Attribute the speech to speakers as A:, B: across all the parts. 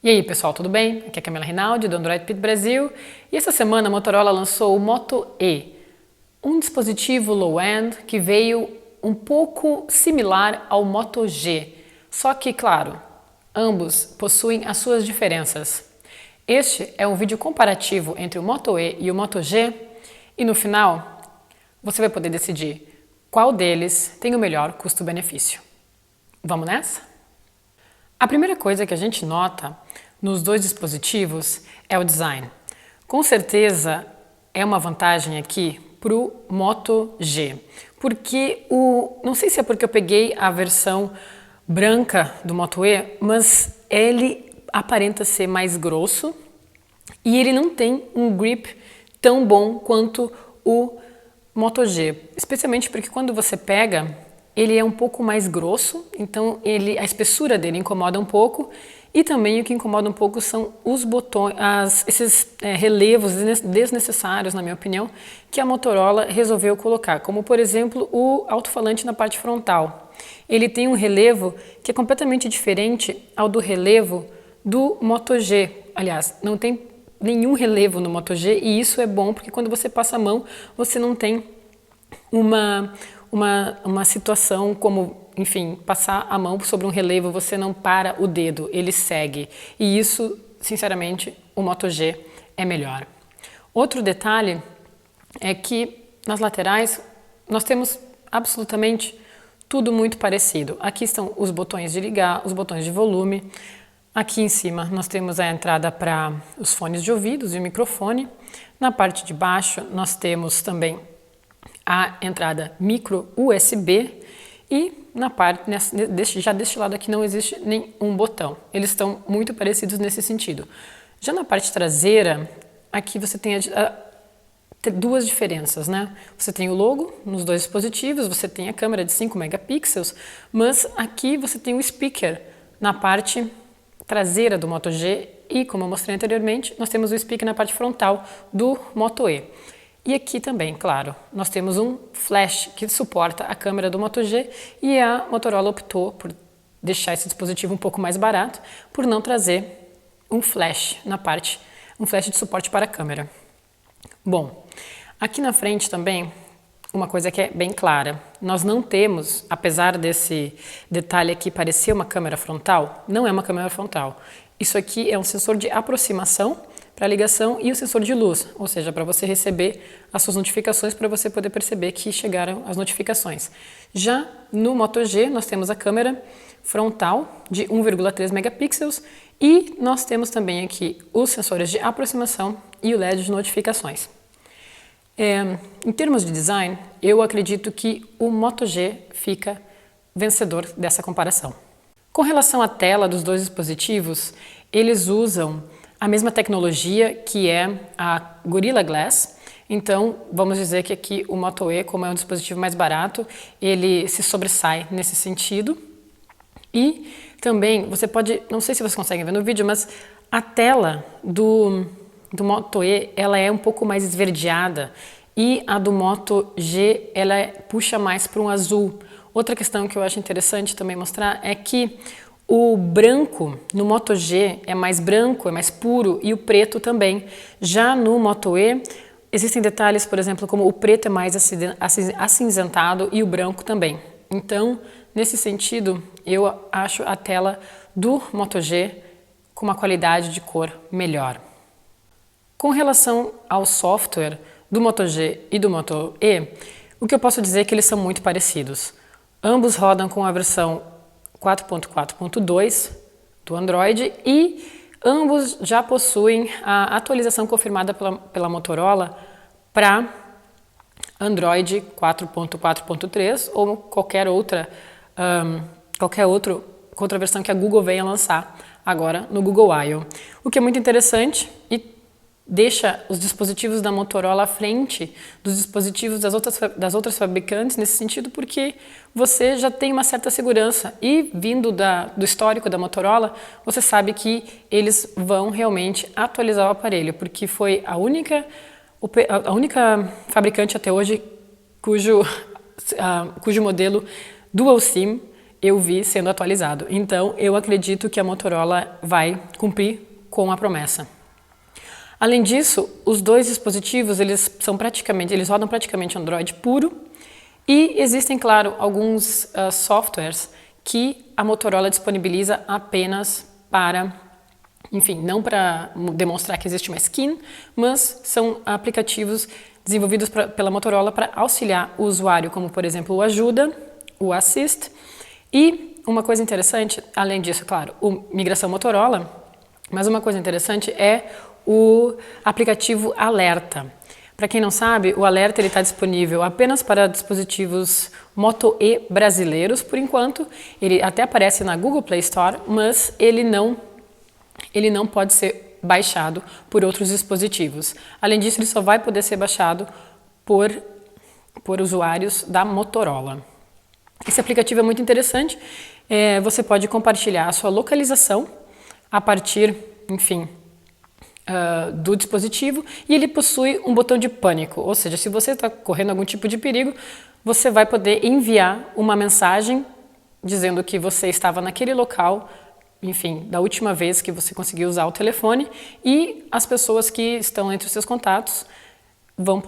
A: E aí pessoal, tudo bem? Aqui é a Camila Rinaldi do Android Pit Brasil e essa semana a Motorola lançou o Moto E, um dispositivo low-end que veio um pouco similar ao Moto G, só que, claro, ambos possuem as suas diferenças. Este é um vídeo comparativo entre o Moto E e o Moto G e no final você vai poder decidir qual deles tem o melhor custo-benefício. Vamos nessa? A primeira coisa que a gente nota nos dois dispositivos é o design. Com certeza é uma vantagem aqui para o Moto G, porque não sei se é porque eu peguei a versão branca do Moto E, mas ele aparenta ser mais grosso e ele não tem um grip tão bom quanto o Moto G, especialmente porque quando você pega, ele é um pouco mais grosso, então a espessura dele incomoda um pouco e também o que incomoda um pouco são os botões, esses relevos desnecessários, na minha opinião, que a Motorola resolveu colocar, como por exemplo o alto-falante na parte frontal. Ele tem um relevo que é completamente diferente ao do relevo do Moto G. Aliás, não tem nenhum relevo no Moto G e isso é bom porque quando você passa a mão, você não tem uma situação como, enfim, passar a mão sobre um relevo, você não para o dedo, ele segue. E isso, sinceramente, o Moto G é melhor. Outro detalhe é que nas laterais nós temos absolutamente tudo muito parecido. Aqui estão os botões de ligar, os botões de volume. Aqui em cima nós temos a entrada para os fones de ouvidos e o microfone. Na parte de baixo nós temos também a entrada micro USB e na parte já deste lado aqui não existe nenhum botão. Eles estão muito parecidos nesse sentido. Já na parte traseira, aqui você tem duas diferenças, né? Você tem o logo nos dois dispositivos, você tem a câmera de 5 megapixels, mas aqui você tem o speaker na parte traseira do Moto G e, como eu mostrei anteriormente, nós temos o speaker na parte frontal do Moto E. E aqui também, claro, nós temos um flash que suporta a câmera do Moto G e a Motorola optou por deixar esse dispositivo um pouco mais barato, por não trazer um flash na parte, um flash de suporte para a câmera. Bom, aqui na frente também, uma coisa que é bem clara, nós não temos, apesar desse detalhe aqui parecer uma câmera frontal, não é uma câmera frontal. Isso aqui é um sensor de aproximação para ligação e o sensor de luz, ou seja, para você receber as suas notificações, para você poder perceber que chegaram as notificações. Já no Moto G, nós temos a câmera frontal de 1,3 megapixels e nós temos também aqui os sensores de aproximação e o LED de notificações. Em termos de design, eu acredito que o Moto G fica vencedor dessa comparação. Com relação à tela dos dois dispositivos, eles usam a mesma tecnologia que é a Gorilla Glass. Então, vamos dizer que aqui o Moto E, como é um dispositivo mais barato, ele se sobressai nesse sentido. E também, você pode, não sei se vocês conseguem ver no vídeo, mas a tela do Moto E, ela é um pouco mais esverdeada e a do Moto G, ela puxa mais para um azul. Outra questão que eu acho interessante também mostrar é que o branco no Moto G é mais branco, é mais puro e o preto também. Já no Moto E, existem detalhes, por exemplo, como o preto é mais acinzentado e o branco também. Então, nesse sentido, eu acho a tela do Moto G com uma qualidade de cor melhor. Com relação ao software do Moto G e do Moto E, o que eu posso dizer é que eles são muito parecidos. Ambos rodam com a versão 4.4.2 do Android e ambos já possuem a atualização confirmada pela Motorola para Android 4.4.3 ou qualquer outra versão que a Google venha lançar agora no Google I/O. O que é muito interessante e deixa os dispositivos da Motorola à frente dos dispositivos das outras fabricantes nesse sentido, porque você já tem uma certa segurança e vindo do histórico da Motorola, você sabe que eles vão realmente atualizar o aparelho, porque foi a única fabricante até hoje cujo modelo Dual SIM eu vi sendo atualizado. Então, eu acredito que a Motorola vai cumprir com a promessa. Além disso, os dois dispositivos, eles rodam praticamente Android puro e existem, claro, alguns softwares que a Motorola disponibiliza apenas para, enfim, não para demonstrar que existe uma skin, mas são aplicativos desenvolvidos pela Motorola para auxiliar o usuário, como por exemplo o Ajuda, o Assist. E uma coisa interessante, além disso, claro, o Migração Motorola, mas uma coisa interessante é o aplicativo Alerta. Para quem não sabe, o Alerta está disponível apenas para dispositivos Moto E brasileiros, por enquanto. Ele até aparece na Google Play Store, mas ele não pode ser baixado por outros dispositivos. Além disso, ele só vai poder ser baixado por usuários da Motorola. Esse aplicativo é muito interessante. Você pode compartilhar a sua localização a partir, enfim, do dispositivo, e ele possui um botão de pânico, ou seja, se você está correndo algum tipo de perigo, você vai poder enviar uma mensagem dizendo que você estava naquele local, enfim, da última vez que você conseguiu usar o telefone, e as pessoas que estão entre os seus contatos vão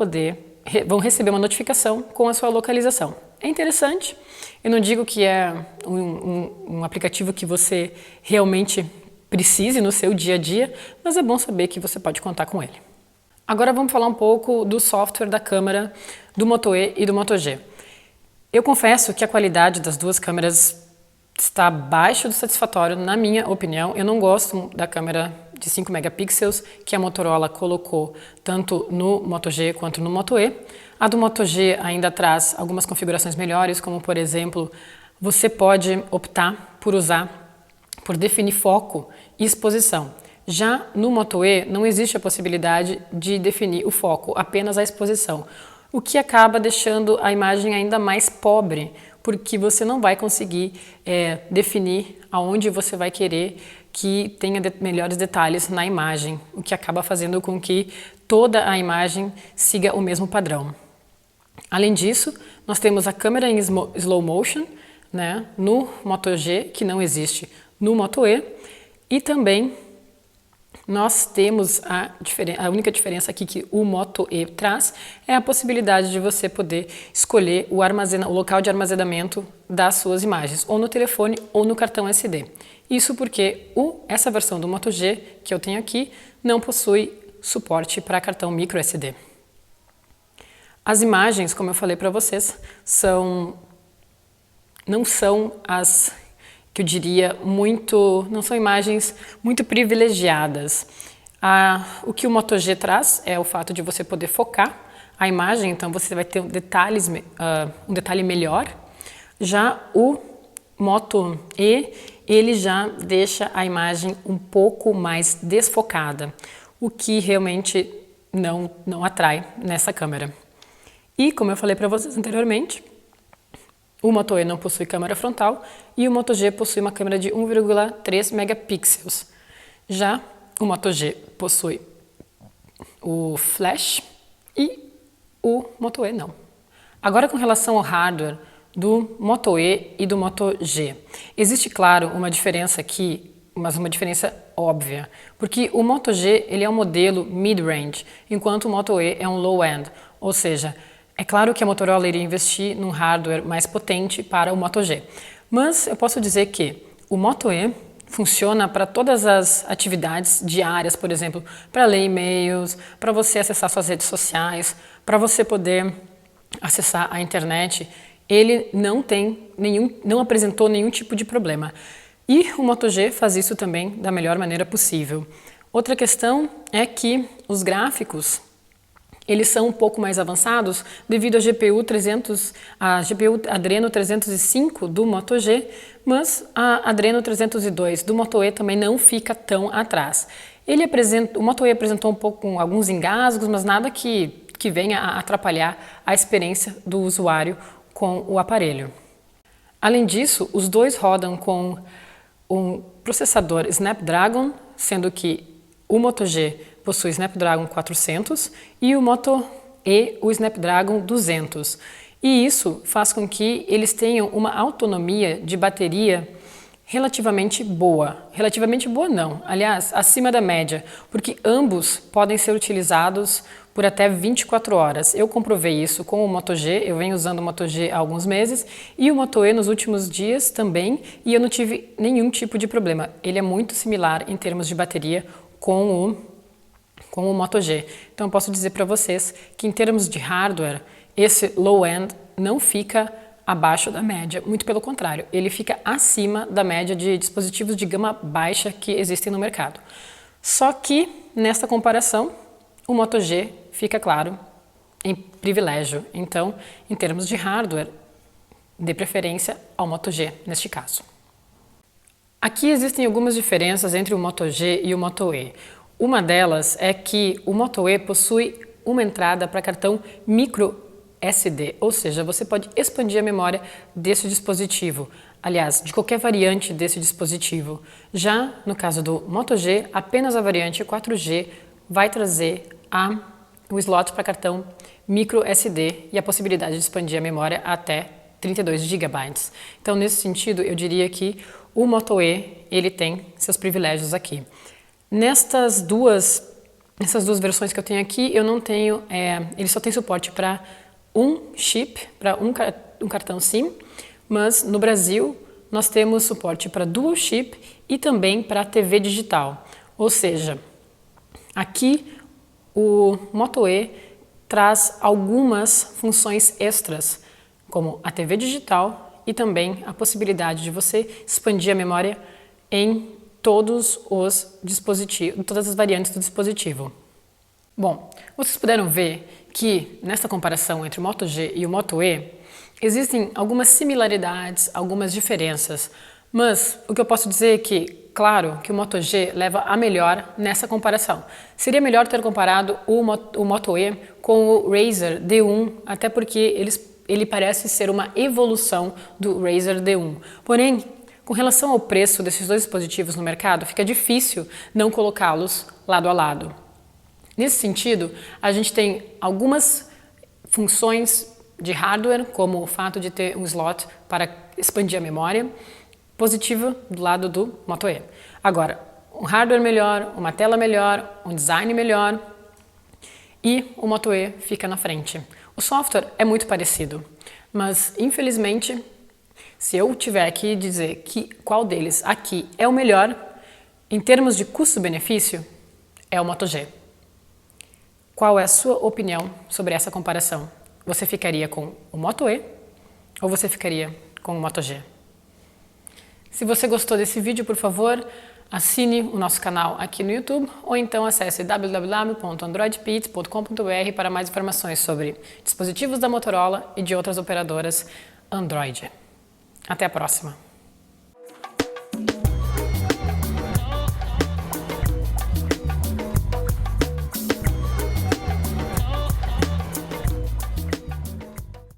A: receber uma notificação com a sua localização. É interessante, eu não digo que é um aplicativo que você realmente precise no seu dia a dia, mas é bom saber que você pode contar com ele. Agora vamos falar um pouco do software da câmera do Moto E e do Moto G. Eu confesso que a qualidade das duas câmeras está abaixo do satisfatório, na minha opinião. Eu não gosto da câmera de 5 megapixels que a Motorola colocou tanto no Moto G quanto no Moto E. A do Moto G ainda traz algumas configurações melhores, como por exemplo, você pode optar por definir foco e exposição. Já no Moto E não existe a possibilidade de definir o foco, apenas a exposição, o que acaba deixando a imagem ainda mais pobre, porque você não vai conseguir definir aonde você vai querer que tenha melhores detalhes na imagem, o que acaba fazendo com que toda a imagem siga o mesmo padrão. Além disso, nós temos a câmera em slow motion, né, no Moto G, que não existe no Moto E, e também nós temos a única diferença aqui que o Moto E traz é a possibilidade de você poder escolher o local de armazenamento das suas imagens, ou no telefone ou no cartão SD. Isso porque essa versão do Moto G que eu tenho aqui não possui suporte para cartão micro SD. As imagens, como eu falei para vocês, não são as que eu diria não são imagens muito privilegiadas. O que o Moto G traz é o fato de você poder focar a imagem, então você vai ter um detalhe melhor. Já o Moto E, ele já deixa a imagem um pouco mais desfocada, o que realmente não atrai nessa câmera. E como eu falei para vocês anteriormente, o Moto E não possui câmera frontal e o Moto G possui uma câmera de 1,3 megapixels. Já o Moto G possui o flash e o Moto E não. Agora, com relação ao hardware do Moto E e do Moto G, existe, claro, uma diferença aqui, mas uma diferença óbvia, porque o Moto G ele é um modelo mid-range, enquanto o Moto E é um low-end, ou seja, é claro que a Motorola iria investir num hardware mais potente para o Moto G, mas eu posso dizer que o Moto E funciona para todas as atividades diárias, por exemplo, para ler e-mails, para você acessar suas redes sociais, para você poder acessar a internet. Ele não apresentou nenhum tipo de problema. E o Moto G faz isso também da melhor maneira possível. Outra questão é que os gráficos eles são um pouco mais avançados devido à GPU Adreno 305 do Moto G, mas a Adreno 302 do Moto E também não fica tão atrás. O Moto E apresentou um pouco com alguns engasgos, mas nada que venha a atrapalhar a experiência do usuário com o aparelho. Além disso, os dois rodam com um processador Snapdragon, sendo que o Moto G possui Snapdragon 400 e o Moto E o Snapdragon 200. E isso faz com que eles tenham uma autonomia de bateria relativamente boa. Relativamente boa não, aliás, acima da média, porque ambos podem ser utilizados por até 24 horas. Eu comprovei isso com o Moto G, eu venho usando o Moto G há alguns meses, e o Moto E nos últimos dias também, e eu não tive nenhum tipo de problema. Ele é muito similar em termos de bateria com o Moto G. Então eu posso dizer para vocês que em termos de hardware, esse low-end não fica abaixo da média, muito pelo contrário, ele fica acima da média de dispositivos de gama baixa que existem no mercado. Só que, nesta comparação, o Moto G fica, claro, em privilégio. Então, em termos de hardware, dê preferência ao Moto G, neste caso. Aqui existem algumas diferenças entre o Moto G e o Moto E. Uma delas é que o Moto E possui uma entrada para cartão micro SD, ou seja, você pode expandir a memória desse dispositivo, aliás, de qualquer variante desse dispositivo. Já no caso do Moto G, apenas a variante 4G vai trazer o slot para cartão micro SD e a possibilidade de expandir a memória até 32 GB. Então, nesse sentido, eu diria que o Moto E ele tem seus privilégios aqui. Nessas duas versões que eu tenho aqui, eu não tenho, ele só tem suporte para um chip, para um cartão SIM, mas no Brasil nós temos suporte para dual chip e também para TV digital. Ou seja, aqui o Moto E traz algumas funções extras, como a TV digital e também a possibilidade de você expandir a memória em todos os dispositivos, todas as variantes do dispositivo. Bom, vocês puderam ver que nessa comparação entre o Moto G e o Moto E existem algumas similaridades, algumas diferenças, mas o que eu posso dizer é que, claro, que o Moto G leva a melhor nessa comparação. Seria melhor ter comparado o Moto E com o Razer D1, até porque ele parece ser uma evolução do Razer D1. Porém, com relação ao preço desses dois dispositivos no mercado, fica difícil não colocá-los lado a lado. Nesse sentido, a gente tem algumas funções de hardware, como o fato de ter um slot para expandir a memória, positiva do lado do Moto E. Agora, um hardware melhor, uma tela melhor, um design melhor e o Moto E fica na frente. O software é muito parecido, mas infelizmente, se eu tiver que dizer qual deles aqui é o melhor, em termos de custo-benefício, é o Moto G. Qual é a sua opinião sobre essa comparação? Você ficaria com o Moto E ou você ficaria com o Moto G? Se você gostou desse vídeo, por favor, assine o nosso canal aqui no YouTube ou então acesse www.androidpits.com.br para mais informações sobre dispositivos da Motorola e de outras operadoras Android. Até a próxima!